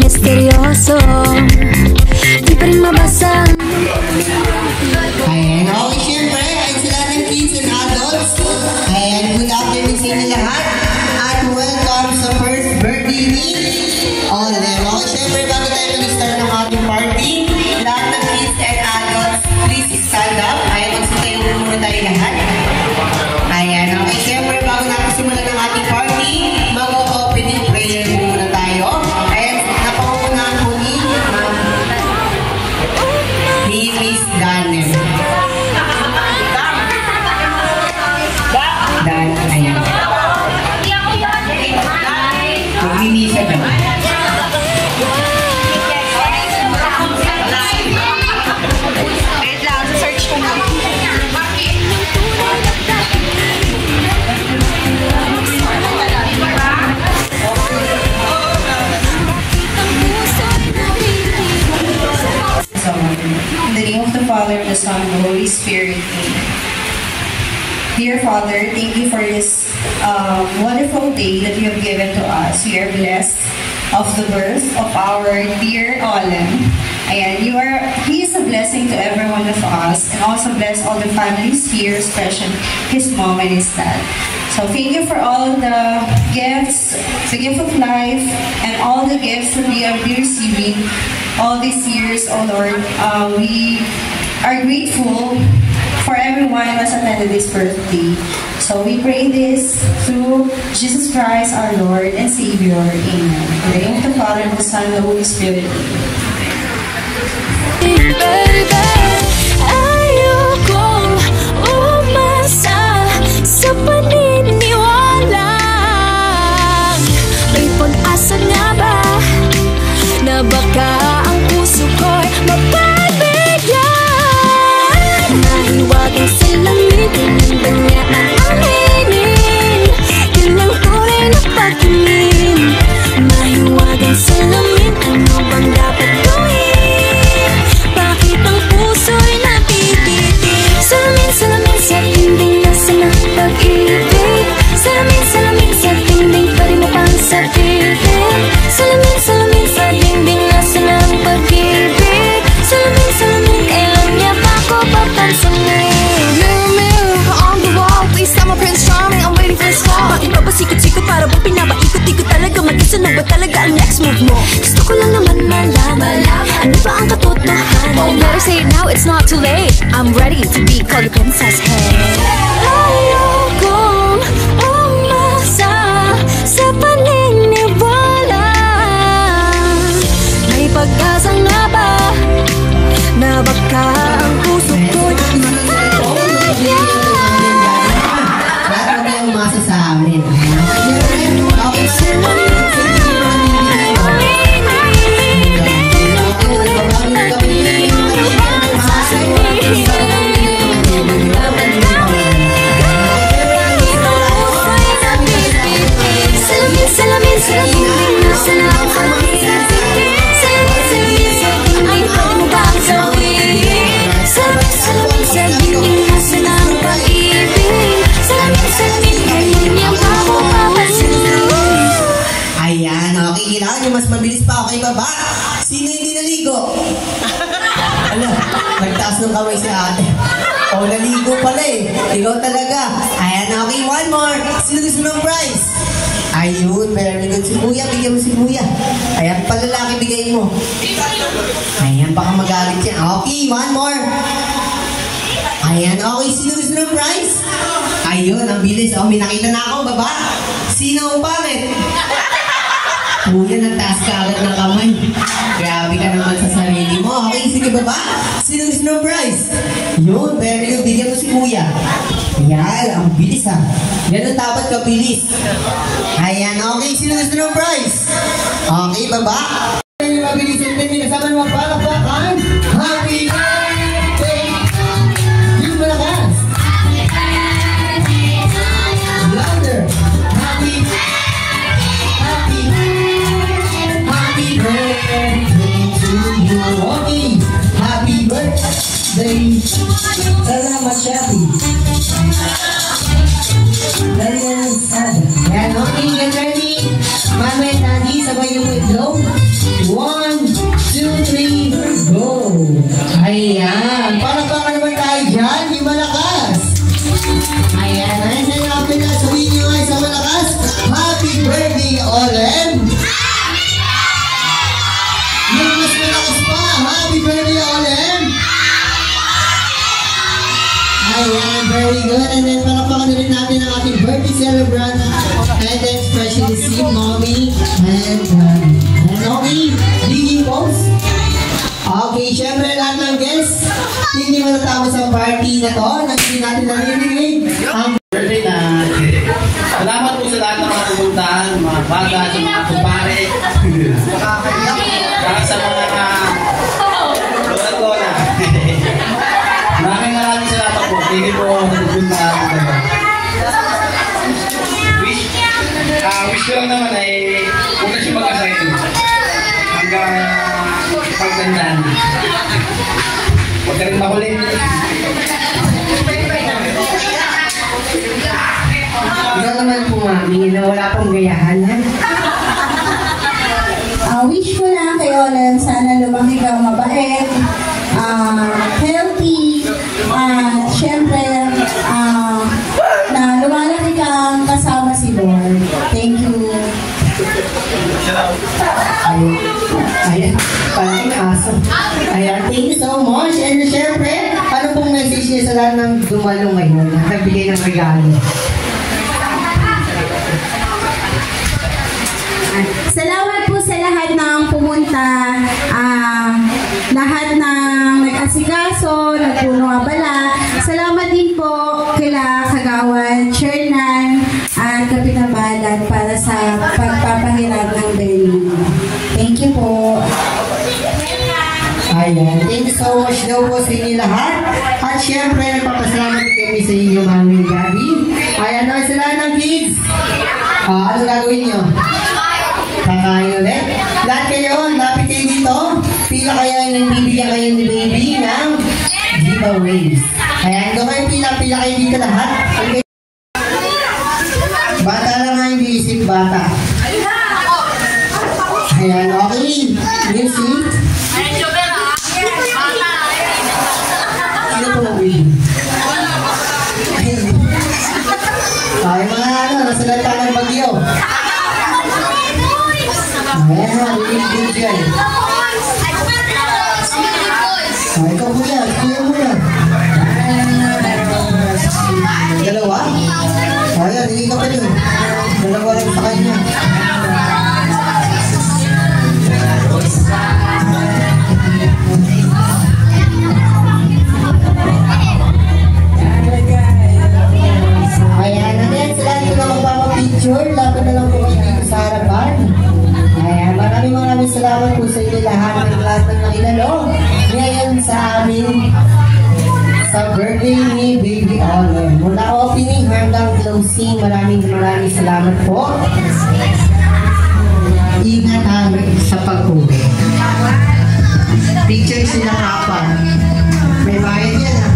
misteryoso, di pa rin mabasa. Ayan, okay, syempre, ayan sila ng kids and adults. Ayan, good afternoon sa inyo lahat. At welcome sa first birthday ni all of them. Okay, syempre, bago tayo mag-start ng ating party, lahat ng kids and adults, please stand up. Ayan, magsitayo muna tayo lahat. Ayan, okay, syempre, bago natin simulan ng ating party, mag-opening prayer muna tayo. Ayan, napangunahan po ni Miss Daniel. Ayan. Magbibisa naman. Wait lang, search ko na. In the name of the Father, the Son, and the Holy Spirit. Dear Father, thank you for this wonderful day that you have given to us. We are blessed of the birth of our dear Olen. And he is a blessing to every one of us, and also bless all the families here, especially his mom and his dad. So thank you for all the gifts, the gift of life, and all the gifts that we have been receiving all these years, oh Lord. We are grateful for everyone who has attended this birthday. So we pray this through Jesus Christ, our Lord and Savior. Amen. In the name of the Father, the Son, and the Holy Spirit. Ayokong umasa sa paniniwala. May pag-asa nga ba na baka ang puso ko'y mapagbigyan? Mahiwagang salamin, tinanda niya ang anginin. Yun ang tunay na pagtingin. Mahiwagang salamin, ano bang dapat gawin? Bakit ang puso'y napipiti? Salamin, salamin sa dingding, nasa ng pag-ibig. Salamin, salamin sa dingding, pari mo pang sabihin. Salamin, salamin sa dingding, nasa ng pag-ibig. Salamin, salamin, kailan niya ba ako papansanin? Mirror, mirror on the wall, please tell my Prince Charming I'm waiting for his call. Bakit ba pasikot-sikot para bang pinapaikot-ikot talaga? Mag-isa na ba talaga ang next move mo? Gusto ko lang naman malaman, ano ba ang katotohanan? Oh, better say it now, it's not too late. I'm ready to be called a princess, hey. Ayokong umasa sa paniniwala. May pag-asa nga ba na baka ang puso ko'y mapagbigyan? Bakit tayo umasa sa amin? Salamin, salamin, nasa ng pag-ibig. Salamin, salamin sa dingding, pwede mo ba ang sabihin? Salamin, salamin sa dingding, nasa ng pag-ibig. Salamin, salamin, kailan niya ba ako papansin? Ayan, okay. Kailangan nyo mas mabilis pa ako kay baba. Sino hindi naligo? Ano, nagtaas ng kamay si ate. O, naligo pala eh. Ikaw talaga. Ayan, okay. One more. Sino gusto ng prize? Ayun, very good. Si Kuya, bigyan mo si Kuya. Ayan, palalaki bigay mo. Ayan, baka magalit siya. Okay, one more. Ayan, okay. Sino gusto ng prize? Ayun, ang bilis. Oh, may nakita na ako, baba. Sino ang pangit? Kuya, nagtaas ka agad ng kamay. Grabe ka naman sa sarili mo. Okay, sige baba. Sino gusto ng prize? Yun, very good. Bigyan mo si Kuya. Ayan, ang bilis ha. Yan ang dapat kabilis. Ayan, okay. Sino gusto ng prize? Okay, baba. Ayan, mabilis yung pindi. Kasama naman palakpakan. Happy birthday! Yung malakas. Louder. Happy birthday to you. Okay. Happy birthday. Salamat, Shelly. Yan, okay. Get ready. Mama and Daddy. sabay yung itlog. 1, 2, 3, go! Ayan, palakpakan naman tayo dyan, di malakas. Ayan, ayan, natin na, sabihin nyo ay sa malakas, happy birthday, Olen! Yung mas malakas pa, happy birthday, Olen! Ayan, very good. And then palakpakan na rin natin ang ating birthday celebrant. And then especially si Mommy and Mommy, leading pose. Okay, syempre lahat ng guests, hindi matatapos ang party na to. Hindi natin narinig ang birthday na. Salamat po sa lahat ng mga pumuntahan, mga bata, sa mga kumpare. Para sa mga lola-lola. Maraming salamat po. Hindi po pupunta natin. Wish ko lang naman ay huwag na siya mag-asayto. Hanggang pagtandaan. Huwag ka rin makulit. ikaw naman po, Mami, na wala pong gayahan, ha? Wish ko lang kay Olen, sana lumaki ka mabait, healthy, at syempre, na lumalaki kang kasama si Lord. Thank you. Ayan, parang aso. Ayan, thank you so much. And syempre, ano pong message niya sa lahat ng dumalo ngayon? Nagbigay ng regalo. Salamat po sa lahat ng pumunta, lahat ng nag-asikaso, nagpuno abala. Salamat din po kila Kagawan, Chairman, at Kapitabalan para sa pagpapahirap ng venue. Thank you po. Ayan, thank you so much daw po sa inyo lahat. At syempre, nagpapasalamat kami sa inyo, Mami and Daddy. Ayan, na sa lahat ng kids. Ano gagawin nyo? Kakain ulit. Lahat kayo, lapit kayo dito. Pila kayo yung bibigyan kayo ni baby ng giveaways. Ayan, doon kayo pila kayo dito lahat. Bata lang nga yung isip bata. Ayan, okay. Music. Sino po ang win? Ay, mga nasa lata ng bagyo. Ayan, really good yan. Ikaw kuya, kuya muna. Dalawa? Ayan, hindi ka pa dun. Dalawa lang sa kanya. Ayan, natin sila ito na magpapapicture. Lapit na lang po kayo dito sa harapan. Ayan, maraming salamat po sa inyo lahat ng nakilalo ngayon sa amin sa birthday ni Baby Olen. Mula opening hanggang closing, maraming salamat po. Ingat sa pag-uwi. Picture sila kapan. May bayad yan, ha?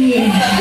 Yeah.